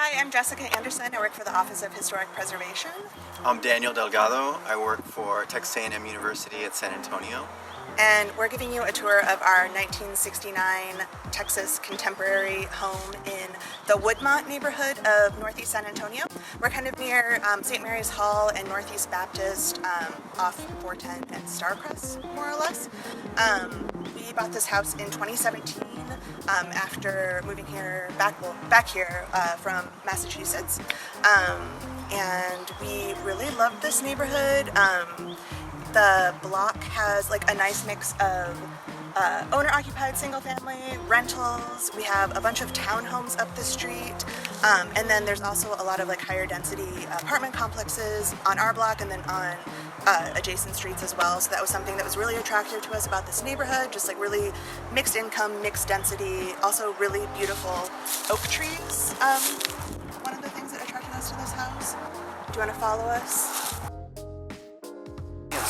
Hi, I'm Jessica Anderson. I work for the Office of Historic Preservation. I'm Daniel Delgado. I work for Texas A&M University at San Antonio. And we're giving you a tour of our 1969 Texas contemporary home in the Woodmont neighborhood of Northeast San Antonio. We're kind of near St. Mary's Hall and Northeast Baptist off 410 and Starcrest, more or less. We bought this house in 2017 after moving here back here from Massachusetts. And we really loved this neighborhood. The block has like a nice mix of owner-occupied single-family rentals. We have a bunch of townhomes up the street, and then there's also a lot of like higher density apartment complexes on our block and then on adjacent streets as well. So that was something that was really attractive to us about this neighborhood, just like really mixed income, mixed density, also really beautiful oak trees. One of the things that attracted us to this house. Do you want to follow us?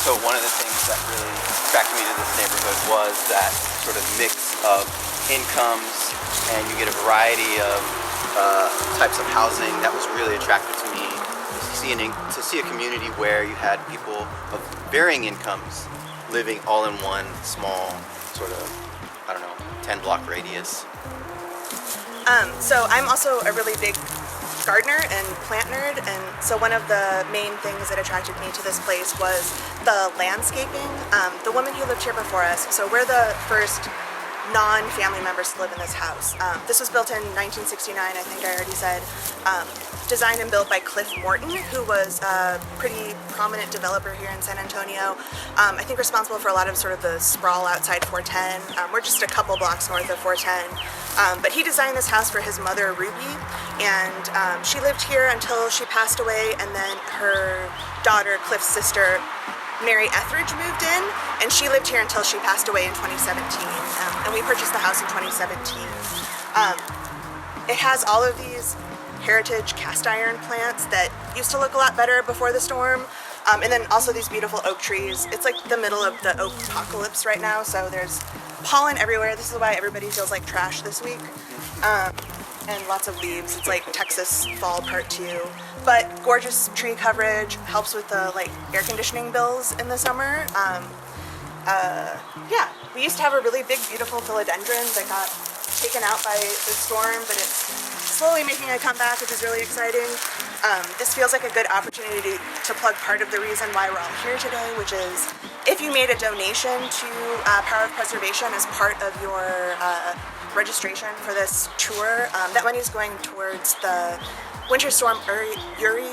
So one of the things that really attracted me to this neighborhood was that sort of mix of incomes, and you get a variety of types of housing that was really attractive to me. To see a community where you had people of varying incomes living all in one small sort of, 10-block radius. So I'm also a really big gardener and plant nerd, and so one of the main things that attracted me to this place was the landscaping. The woman who lived here before us, so we're the first non-family members to live in this house. This was built in 1969, I think I already said. Designed and built by Cliff Morton, who was a pretty prominent developer here in San Antonio. I think responsible for a lot of sort of the sprawl outside 410. We're just a couple blocks north of 410. But he designed this house for his mother, Ruby, and she lived here until she passed away, and then her daughter, Cliff's sister, Mary Etheridge, moved in, and she lived here until she passed away in 2017. And we purchased the house in 2017. It has all of these heritage cast iron plants that used to look a lot better before the storm, and then also these beautiful oak trees. It's like the middle of the oak apocalypse right now, so there's pollen everywhere. This is why everybody feels like trash this week, and lots of leaves. It's like Texas fall part 2, but gorgeous tree coverage, helps with the like air conditioning bills in the summer. Yeah, we used to have a really big beautiful philodendron that got taken out by the storm, but it's slowly making a comeback, which is really exciting. This feels like a good opportunity to plug part of the reason why we're all here today, which is if you made a donation to Power of Preservation as part of your registration for this tour, that money is going towards the Winter Storm Uri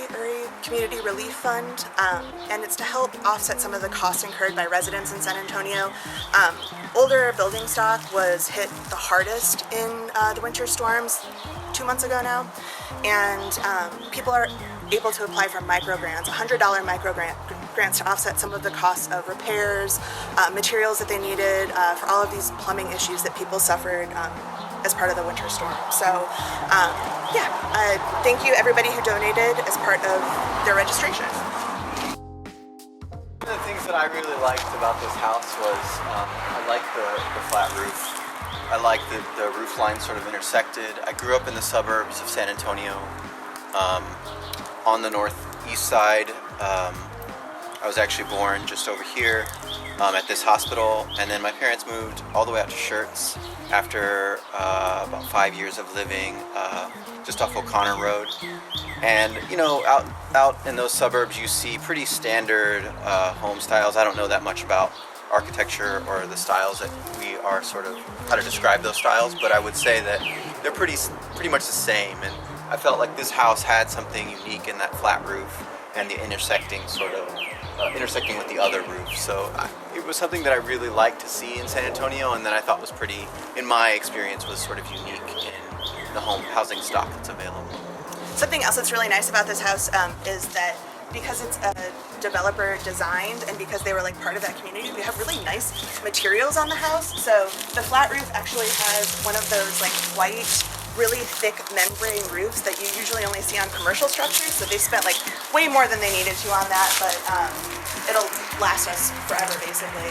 Community Relief Fund, and it's to help offset some of the costs incurred by residents in San Antonio. Older building stock was hit the hardest in the winter storms 2 months ago now, and people are able to apply for micro grants, $100 micro grants to offset some of the costs of repairs, materials that they needed for all of these plumbing issues that people suffered as part of the winter storm. So yeah, thank you everybody who donated as part of their registration. One of the things that I really liked about this house was I liked the flat roof. I liked the roof line sort of intersected. I grew up in the suburbs of San Antonio on the northeast side. I was actually born just over here at this hospital, and then my parents moved all the way out to Schertz after about 5 years of living just off O'Connor Road. And you know, out in those suburbs you see pretty standard home styles. I don't know that much about architecture or the styles that we are sort of how to describe those styles, but I would say that they're pretty much the same, and I felt like this house had something unique in that flat roof and the intersecting with the other roofs. So it was something that I really liked to see in San Antonio, and that I thought was pretty, in my experience, was sort of unique in the home housing stock that's available. Something else that's really nice about this house is that because it's a developer designed and because they were like part of that community, we have really nice materials on the house. So the flat roof actually has one of those like white, really thick membrane roofs that you usually only see on commercial structures. So they spent like way more than they needed to on that, but it'll last us forever, basically.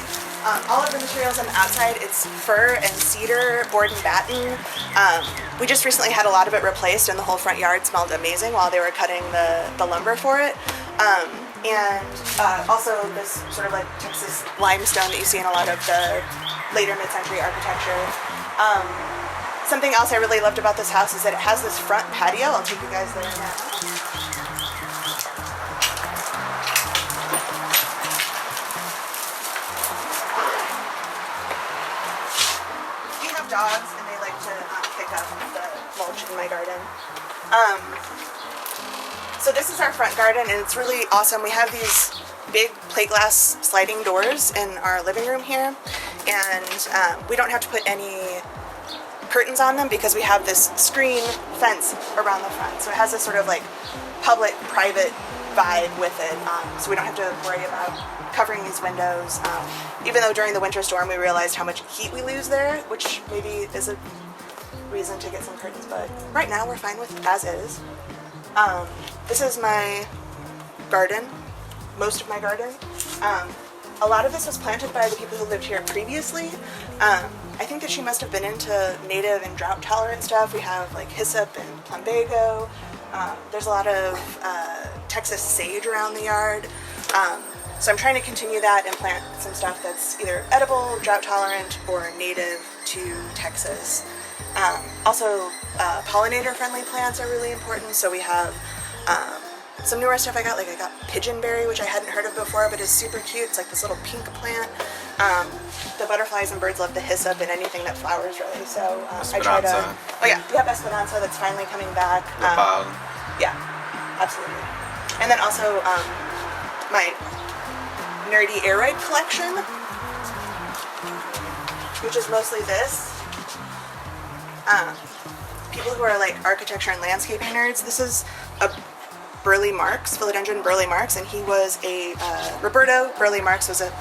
All of the materials on the outside, it's fir and cedar, board and batten. We just recently had a lot of it replaced, and the whole front yard smelled amazing while they were cutting the lumber for it. Also this sort of like Texas limestone that you see in a lot of the later mid-century architecture. Something else I really loved about this house is that it has this front patio. I'll take you guys there now. We have dogs and they like to pick up the mulch in my garden. So this is our front garden and it's really awesome. We have these big plate glass sliding doors in our living room here, and we don't have to put any curtains on them because we have this screen fence around the front. So it has this sort of like public-private vibe with it. So we don't have to worry about covering these windows. Even though during the winter storm we realized how much heat we lose there, which maybe is a reason to get some curtains, but right now we're fine with as is. This is my garden, most of my garden. A lot of this was planted by the people who lived here previously. I think that she must have been into native and drought tolerant stuff. We have like hyssop and plumbago. There's a lot of Texas sage around the yard. So I'm trying to continue that and plant some stuff that's either edible, drought tolerant, or native to Texas. Also, pollinator friendly plants are really important. So we have some newer stuff I got pigeonberry, which I hadn't heard of before, but is super cute. It's like this little pink plant. The butterflies and birds love the hyssop and anything that flowers, really. So I try to. Oh yeah, we have Esperanza that's finally coming back. Yeah, absolutely. And then also my nerdy aeroid collection, which is mostly this. People who are like architecture and landscaping nerds. This is a Burle Marx, philodendron Burle Marx, and he was a Roberto Burle Marx was a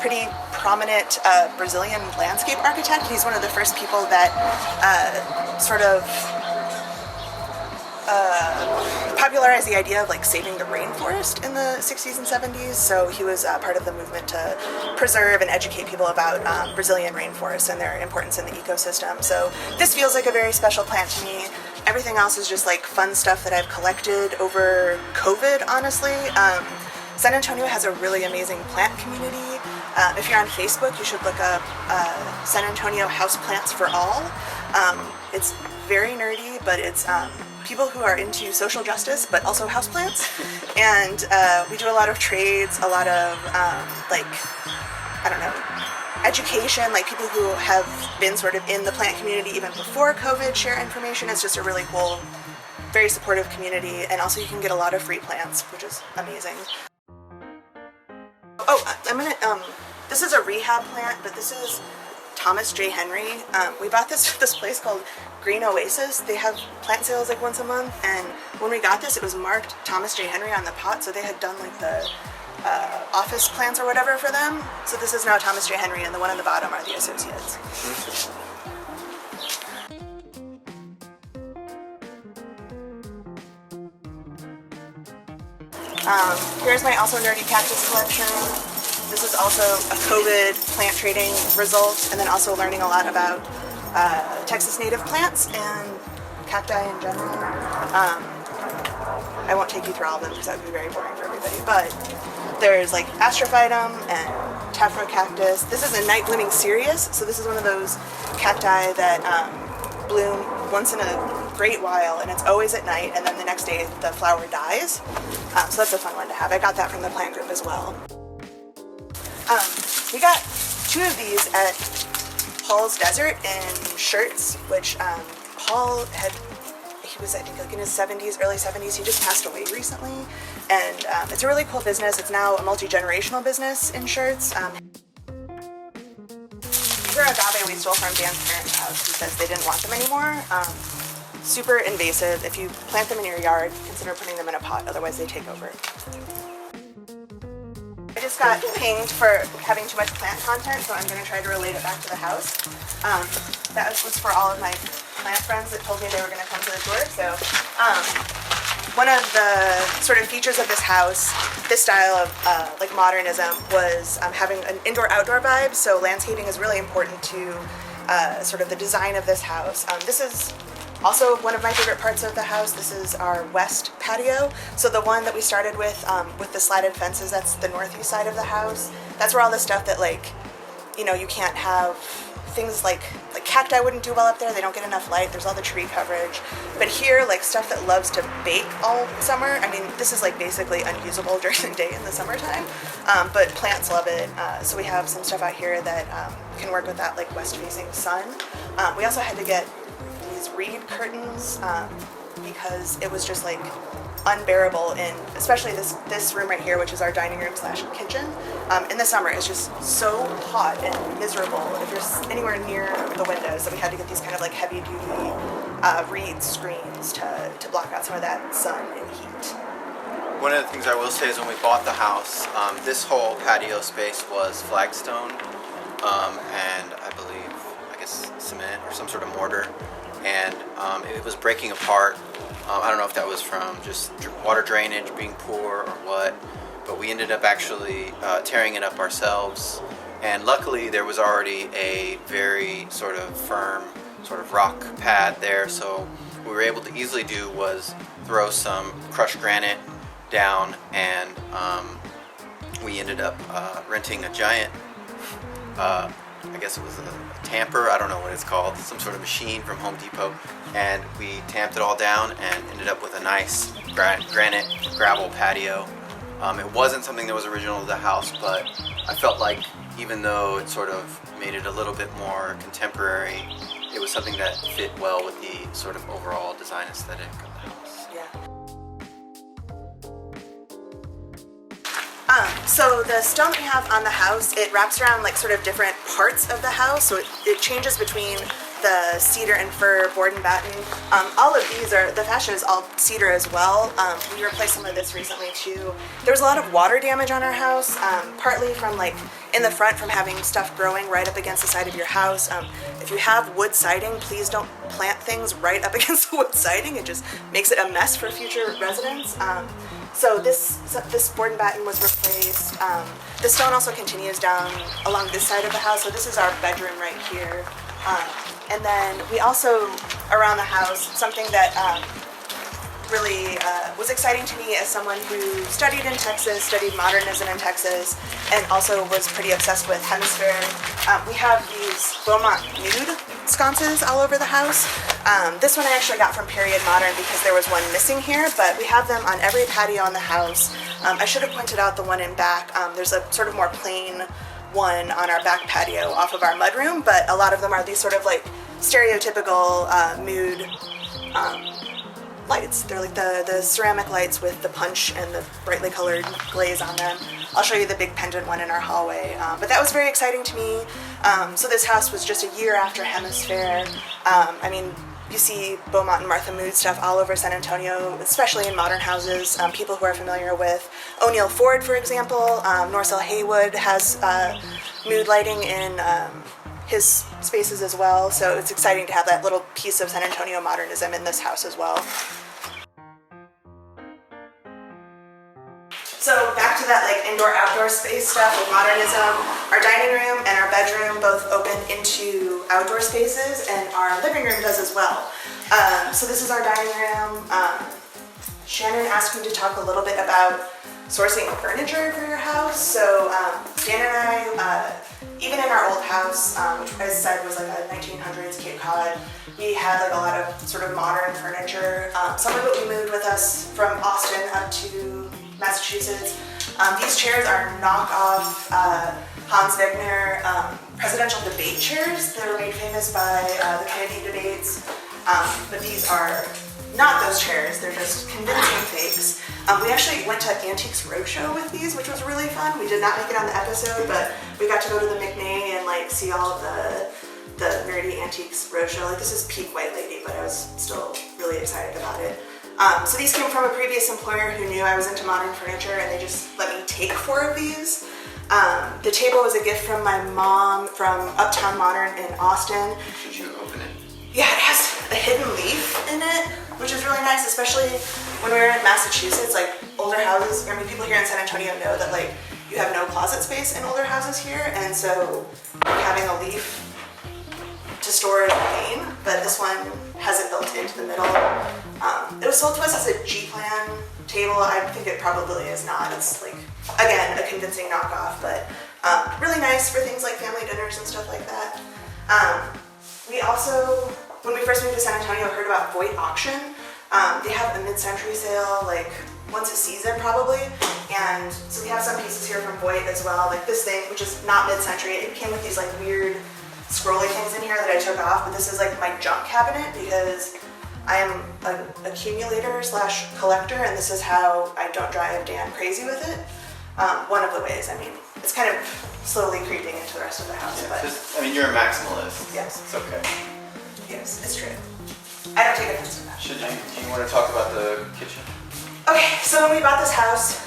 pretty prominent Brazilian landscape architect. He's one of the first people that sort of popularized the idea of like saving the rainforest in the 60s and 70s. So he was part of the movement to preserve and educate people about Brazilian rainforests and their importance in the ecosystem. So this feels like a very special plant to me. Everything else is just like fun stuff that I've collected over COVID, honestly. San Antonio has a really amazing plant community. If you're on Facebook, you should look up San Antonio Houseplants for All. It's very nerdy, but it's people who are into social justice, but also houseplants. And we do a lot of trades, a lot of education, like people who have been sort of in the plant community even before COVID share information. It's just a really cool, very supportive community. And also you can get a lot of free plants, which is amazing. Oh, this is a rehab plant, but this is Thomas J. Henry. We bought this place called Green Oasis. They have plant sales like once a month, and when we got this, it was marked Thomas J. Henry on the pot, so they had done like the office plants or whatever for them. So this is now Thomas J. Henry, and the one on the bottom are the associates. Here's my also nerdy cactus collection. This is also a COVID plant trading result, and then also learning a lot about Texas native plants and cacti in general. I won't take you through all of them because that would be very boring for everybody, but there's like Astrophytum and Taphrocactus. This is a night blooming cereus, so this is one of those cacti that bloom once in a great while, and it's always at night, and then the next day the flower dies. So that's a fun one to have. I got that from the plant group as well. We got 2 of these at Paul's Desert in Shirts, which Paul he was I think like in his 70s, early 70s. He just passed away recently, and it's a really cool business. It's now a multi-generational business in Shirts. These are agave we stole from Dan's parents' house because they didn't want them anymore. Super invasive. If you plant them in your yard, consider putting them in a pot, otherwise they take over. I just got pinged for having too much plant content, so I'm going to try to relate it back to the house. That was for all of my plant friends that told me they were going to come to the tour. So one of the sort of features of this house, this style of like modernism, was having an indoor-outdoor vibe. So landscaping is really important to sort of the design of this house. This is also one of my favorite parts of the house. This is our west patio. So the one that we started with the slatted fences, that's the northeast side of the house. That's where all the stuff that, like, you know, you can't have things like cacti wouldn't do well up there. They don't get enough light. There's all the tree coverage. But here, like stuff that loves to bake all summer, I mean, this is like basically unusable during the day in the summertime. But plants love it. So we have some stuff out here that can work with that like west-facing sun. We also had to get these reed curtains because it was just like unbearable in, especially this room right here, which is our dining room / kitchen. In the summer, it's just so hot and miserable if you're anywhere near the windows. So we had to get these kind of like heavy-duty reed screens to block out some of that sun and heat. One of the things I will say is when we bought the house, this whole patio space was flagstone and I guess cement or some sort of mortar, and it was breaking apart. I don't know if that was from just water drainage being poor or what, but we ended up actually tearing it up ourselves. And luckily there was already a very sort of firm sort of rock pad there, so what we were able to easily do was throw some crushed granite down, and we ended up renting a giant, I guess it was a tamper, I don't know what it's called, some sort of machine from Home Depot, and we tamped it all down and ended up with a nice granite gravel patio. It wasn't something that was original to the house, but I felt like even though it sort of made it a little bit more contemporary, it was something that fit well with the sort of overall design aesthetic of the house. Yeah. So the stone that we have on the house, it wraps around like sort of different parts of the house, so it changes between the cedar and fir, board and batten. All of these are, the fascia is all cedar as well. We replaced some of this recently too. There was a lot of water damage on our house, partly from like in the front from having stuff growing right up against the side of your house. If you have wood siding, please don't plant things right up against the wood siding. It just makes it a mess for future residents. So this board and batten was replaced. The stone also continues down along this side of the house. So this is our bedroom right here. And then we also, around the house, something that really was exciting to me as someone who studied in Texas, studied modernism in Texas, and also was pretty obsessed with hemisphere. We have these Beaumont nude sconces all over the house. This one I actually got from Period Modern because there was one missing here, but we have them on every patio in the house. I should have pointed out the one in back. There's a sort of more plain one on our back patio off of our mudroom, but a lot of them are these sort of like stereotypical mood lights. They're like the ceramic lights with the punch and the brightly colored glaze on them. I'll show you the big pendant one in our hallway, but that was very exciting to me. So this house was just a year after Hemisphere. I mean, you see Beaumont and Martha Mood stuff all over San Antonio, especially in modern houses. People who are familiar with O'Neill Ford, for example, Norcell Haywood has mood lighting in his spaces as well. So it's exciting to have that little piece of San Antonio modernism in this house as well. So back to that like indoor-outdoor space stuff with modernism. Our dining room and our bedroom both open into outdoor spaces, and our living room does as well. So this is our dining room. Shannon asked me to talk a little bit about sourcing furniture for your house. So Dan and I, even in our old house, which I said was like a 1900s Cape Cod, we had like a lot of sort of modern furniture. Some of it we moved with us from Austin up to Massachusetts. These chairs are knockoff Hans Wegner presidential debate chairs. They were made famous by the Kennedy debates, but these are not those chairs. They're just convincing fakes. We actually went to Antiques Roadshow with these, which was really fun. We did not make it on the episode, but we got to go to the McNay and like see all of the nerdy Antiques Roadshow. Like, this is peak White Lady, but I was still really excited about it. So these came from a previous employer who knew I was into modern furniture, and they just let me take 4 of these. The table was a gift from my mom from Uptown Modern in Austin. Should you open it? Yeah, it has a hidden leaf in it, which is really nice, especially when we were in Massachusetts, like older houses, I mean, people here in San Antonio know that like you have no closet space in older houses here, and so having a leaf to store the pain, but this one has it built into the middle. It was sold to us as a G-plan table. I think it probably is not. It's like, again, a convincing knockoff, but really nice for things like family dinners and stuff like that. We also, when we first moved to San Antonio, heard about Voight Auction. They have a mid-century sale like once a season probably, and so we have some pieces here from Voight as well, like this thing, which is not mid-century. It came with these like weird scrolly things in here that I took off, but this is like my junk cabinet because I am an accumulator slash collector, and this is how I don't drive Dan crazy with it. One of the ways, I mean, it's kind of slowly creeping into the rest of the house. Yeah, but just, I mean, you're a maximalist. Yes. It's okay. Yes, it's true. I don't take offense to that. Do you want to talk about the kitchen? Okay, so when we bought this house,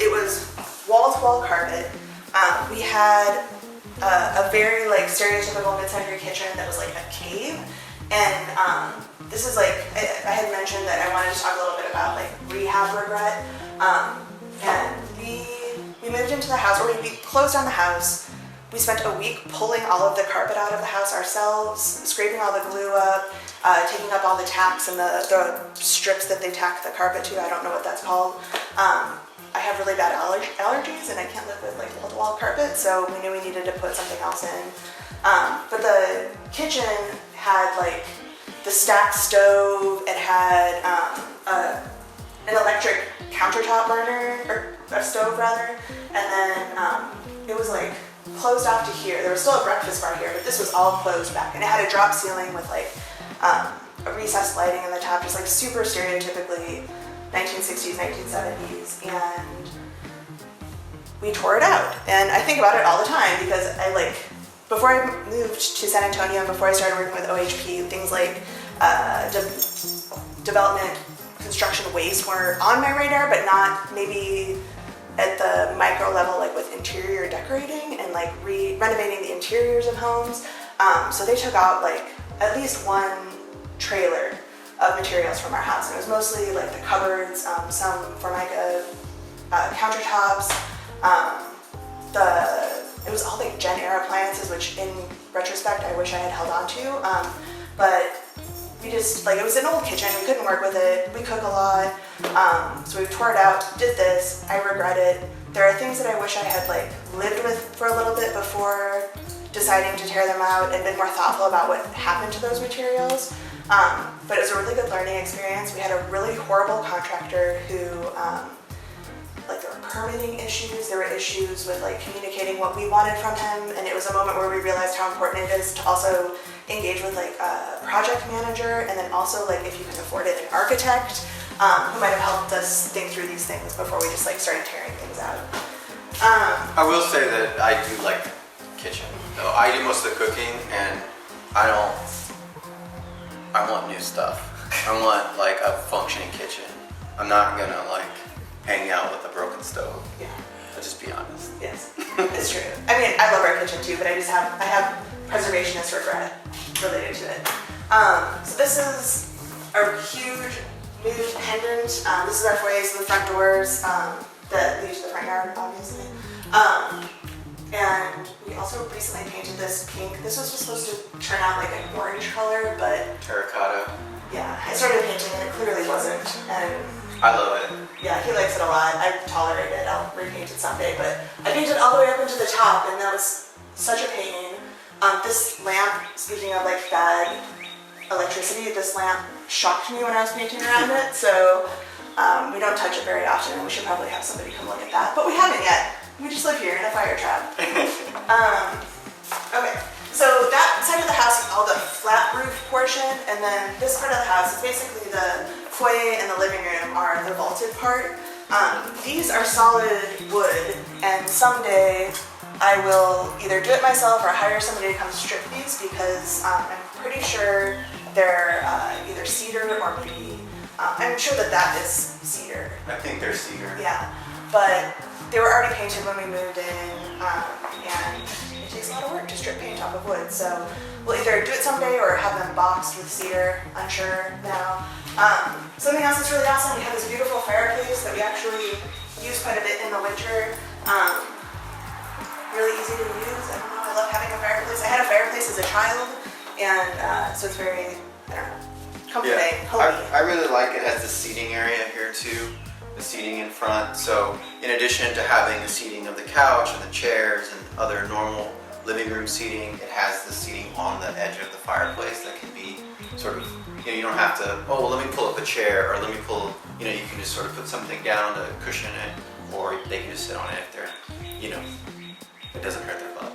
it was wall-to-wall carpet. We had a very like stereotypical mid-century kitchen that was like a cave, and this is like I had mentioned that I wanted to talk a little bit about like rehab regret, and we moved into the house, or we closed on the house. We spent a week pulling all of the carpet out of the house ourselves, scraping all the glue up, taking up all the tacks and the strips that they tack the carpet to. I don't know what that's called. I have really bad allergies and I can't live with like wall-to-wall carpet, so we knew we needed to put something else in. But the kitchen had like the stacked stove, it had an electric countertop burner, or a stove rather, and then it was like closed off to here. There was still a breakfast bar here, but this was all closed back, and it had a drop ceiling with like a recessed lighting in the top, just like super stereotypically 1960s, 1970s, and we tore it out. And I think about it all the time because I like, before I moved to San Antonio and before I started working with OHP, things like development, construction waste were on my radar, but not maybe at the micro level, like with interior decorating and like renovating the interiors of homes. So they took out like at least one trailer of materials from our house. And it was mostly like the cupboards, some Formica countertops. It was all like Gen era appliances, which in retrospect I wish I had held on to. But we just, like, it was an old kitchen, we couldn't work with it, we cook a lot, so we tore it out, did this, I regret it. There are things that I wish I had like lived with for a little bit before deciding to tear them out and been more thoughtful about what happened to those materials. But it was a really good learning experience. We had a really horrible contractor who, like there were permitting issues, there were issues with like communicating what we wanted from him, and it was a moment where we realized how important it is to also engage with like a project manager, and then also like if you can afford it, an architect who might have helped us think through these things before we just like started tearing things out. I will say that I do like the kitchen. So I do most of the cooking, and I want new stuff. I want like a functioning kitchen. I'm not gonna like hang out with a broken stove. Yeah. I'll just be honest. Yes, it's true. I mean, I love our kitchen too, but I have preservationist regret related to it. So this is a huge moved pendant. This is our foyer, so the front doors that lead to the front yard, obviously. And we also recently painted this pink. This was just supposed to turn out like an orange color, but Terracotta. yeah, I started painting and it clearly wasn't. And I love it. yeah, he likes it a lot. I tolerate it. I'll repaint it someday, but I painted all the way up into the top, and that was such a pain. This lamp, speaking of like bad electricity, this lamp shocked me when I was painting around it, so we don't touch it very often, and we should probably have somebody come look at that, but we haven't yet. We just live here in a fire trap. Okay, so that side of the house is all the flat roof portion, and then this part of the house is basically the foyer and the living room are the vaulted part. These are solid wood, and someday I will either do it myself or hire somebody to come strip these, because I'm pretty sure they're either cedar or maybe, I'm sure that is cedar. I think they're cedar. Yeah. but they were already painted when we moved in, and it takes a lot of work to strip paint off of wood. So we'll either do it someday or have them boxed with cedar, unsure now. Something else that's really awesome, we have this beautiful fireplace that we actually use quite a bit in the winter. Really easy to use. I don't know, I love having a fireplace. I had a fireplace as a child, and so it's very, I don't know, comforting, homey. I really like it. It has the seating area here too, the seating in front. So in addition to having the seating of the couch and the chairs and other normal living room seating, it has the seating on the edge of the fireplace that can be sort of, you don't have to, oh, well, let me pull up a chair, or let me pull, you can just sort of put something down to cushion it, or they can just sit on it if they're, it doesn't hurt their butt.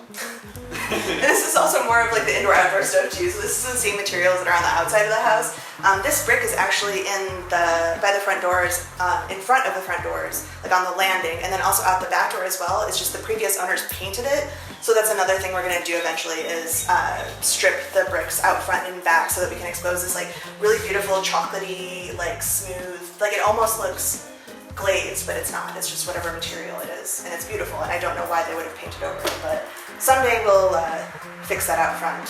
And this is also more of like the indoor-outdoor stove too. So this is the same materials that are on the outside of the house. This brick is actually by the front doors, in front of the front doors, like on the landing, and then also out the back door as well. It's just the previous owners painted it. So that's another thing we're gonna do eventually is strip the bricks out front and back so that we can expose this like really beautiful chocolatey, like smooth, like it almost looks glazed, but it's not. It's just whatever material it is, and it's beautiful. And I don't know why they would have painted over it, but someday we'll fix that out front.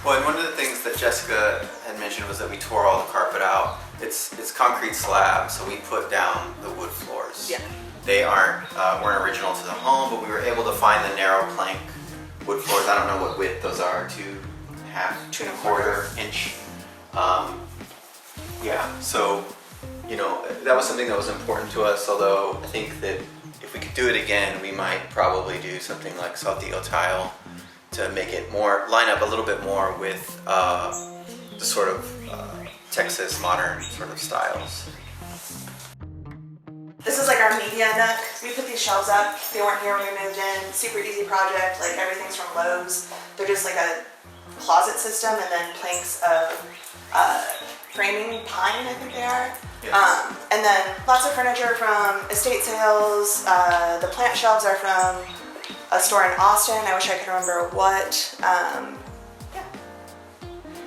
Well, and one of the things that Jessica had mentioned was that we tore all the carpet out. It's concrete slab, so we put down the wood floors. Yeah. They weren't original to the home, but we were able to find the narrow plank wood floors. I don't know what width those are, 2.5, 2.25 inch. Yeah, so that was something that was important to us, although I think that if we could do it again, we might probably do something like saltillo tile to make it line up a little bit more with the sort of Texas modern sort of styles. This is like our media nook. We put these shelves up. They weren't here when we moved in. Super easy project. Like everything's from Lowe's. They're just like a closet system and then planks of framing pine, I think they are. Yes. And then lots of furniture from estate sales. The plant shelves are from a store in Austin. I wish I could remember what. Yeah.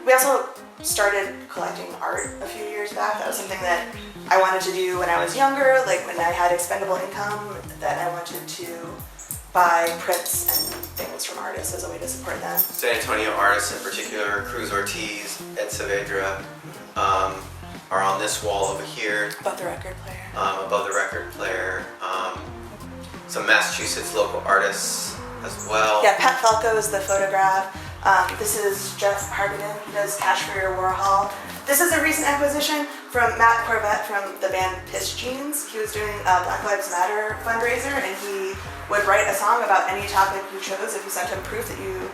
We also started collecting art a few years back. That was something that I wanted to do when I was younger, like when I had expendable income, that I wanted to buy prints and things from artists as a way to support them. San Antonio artists in particular, Cruz Ortiz, Ed Saavedra, are on this wall over here. Above the record player. Above the record player. Some Massachusetts local artists as well. Yeah, Pat Falco is the photograph. This is Jeff Hardigan, he does Cash for Your Warhol. This is a recent acquisition from Matt Corvette from the band Piss Jeans. He was doing a Black Lives Matter fundraiser, and he would write a song about any topic you chose if you sent him proof that you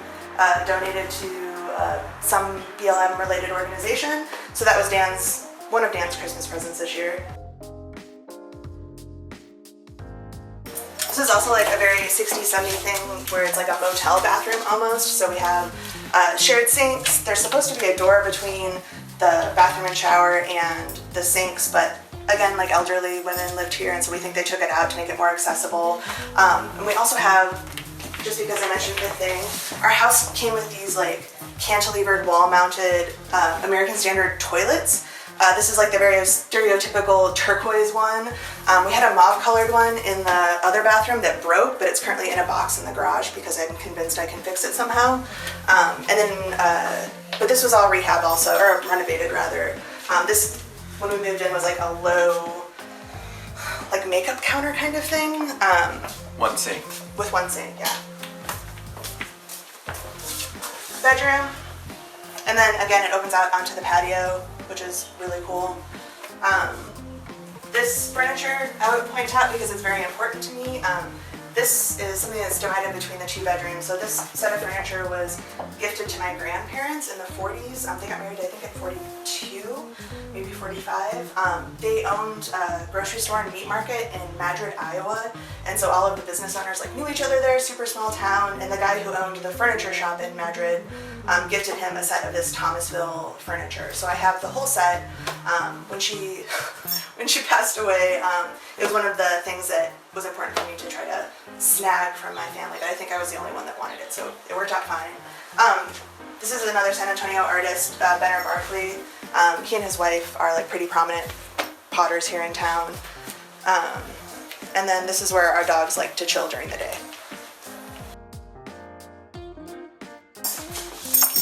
donated to some BLM related organization. So that was one of Dan's Christmas presents this year. This is also like a very 60s, 70s thing where it's like a motel bathroom almost. So we have shared sinks. There's supposed to be a door between the bathroom and shower and the sinks, but again, like elderly women lived here, and so we think they took it out to make it more accessible. And we also have, just because I mentioned the thing, our house came with these like cantilevered wall-mounted American Standard toilets. This is like the very stereotypical turquoise one. We had a mauve-colored one in the other bathroom that broke, but it's currently in a box in the garage because I'm convinced I can fix it somehow. But this was all rehab also, or renovated rather. This, when we moved in, was like a low, like makeup counter kind of thing. One sink. With one sink, yeah. Bedroom. And then again, it opens out onto the patio, which is really cool. This furniture I would point out because it's very important to me. This is something that's divided between the two bedrooms. So this set of furniture was gifted to my grandparents in the 40s. They got married, I think, at 42, maybe 45. They owned a grocery store and meat market in Madrid, Iowa. And so all of the business owners knew each other there, super small town. And the guy who owned the furniture shop in Madrid gifted him a set of this Thomasville furniture. So I have the whole set. When she passed away, it was one of the things that was important for me to try to snag from my family, but I think I was the only one that wanted it, so it worked out fine. This is another San Antonio artist, Benner Barkley. He and his wife are pretty prominent potters here in town. And then this is where our dogs like to chill during the day.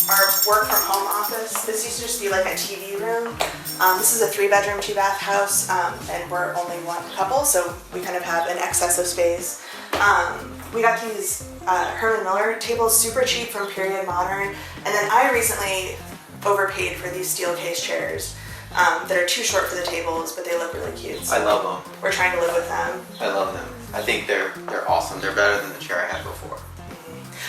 Our work from home office, this used to just be like a TV room. This is a 3-bedroom, 2-bath house, and we're only one couple, so we kind of have an excess of space. We got these Herman Miller tables super cheap from Period Modern, and then I recently overpaid for these steel case chairs that are too short for the tables, but they look really cute. So I love them. we're trying to live with them. I love them. I think they're awesome. They're better than the chair I had before.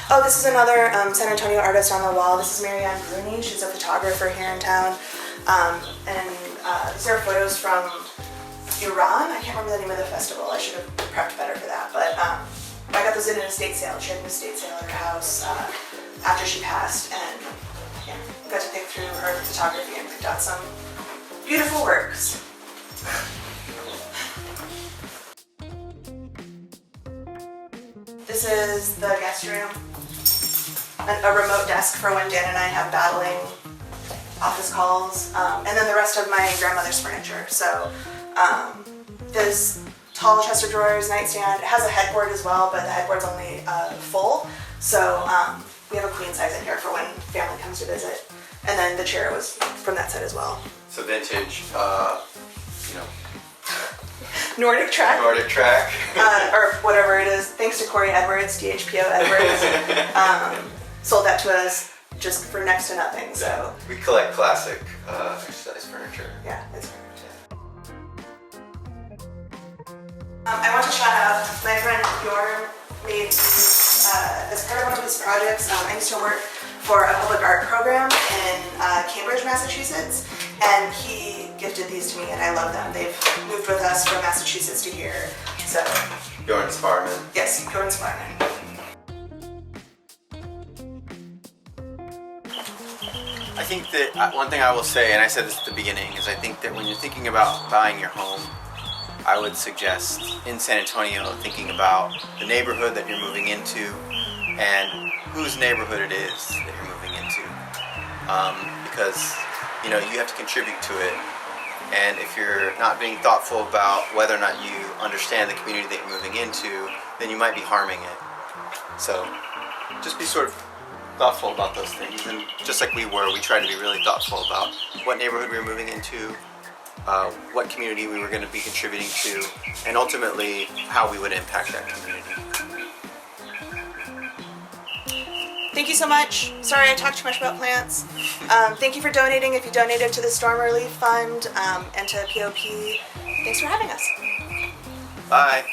Oh, this is another San Antonio artist on the wall. This is Marianne Bruni. She's a photographer here in town. And these are photos from Iran. I can't remember the name of the festival. I should have prepped better for that. But I got those in an estate sale. She had an estate sale at her house after she passed. And yeah, I got to pick through her photography and picked out some beautiful works. This is the guest room. A remote desk for when Dan and I have battling office calls, and then the rest of my grandmother's furniture. So this tall chest of drawers, nightstand, it has a headboard as well, but the headboard's only full. So we have a queen size in here for when family comes to visit. And then the chair was from that set as well. So vintage, Nordic track. Nordic track. Or whatever it is. Thanks to Corey Edwards, DHPO Edwards. Sold that to us just for next to nothing. So we collect classic exercise furniture. yeah, it's great. I want to shout out my friend Bjorn made as part of one of his projects. I used to work for a public art program in Cambridge, Massachusetts, and he gifted these to me, and I love them. They've moved with us from Massachusetts to here. So Bjorn's Farman. yes, Bjorn's Farman. I think that one thing I will say, and I said this at the beginning, is I think that when you're thinking about buying your home, I would suggest in San Antonio thinking about the neighborhood that you're moving into and whose neighborhood it is that you're moving into. Because you have to contribute to it, and if you're not being thoughtful about whether or not you understand the community that you're moving into, then you might be harming it. So just be sort of thoughtful about those things, and just like we tried to be really thoughtful about what neighborhood we were moving into, what community we were going to be contributing to, and ultimately how we would impact that community. Thank you so much. Sorry I talked too much about plants. Thank you for donating if you donated to the Storm Relief Fund and to PoP. Thanks for having us. Bye.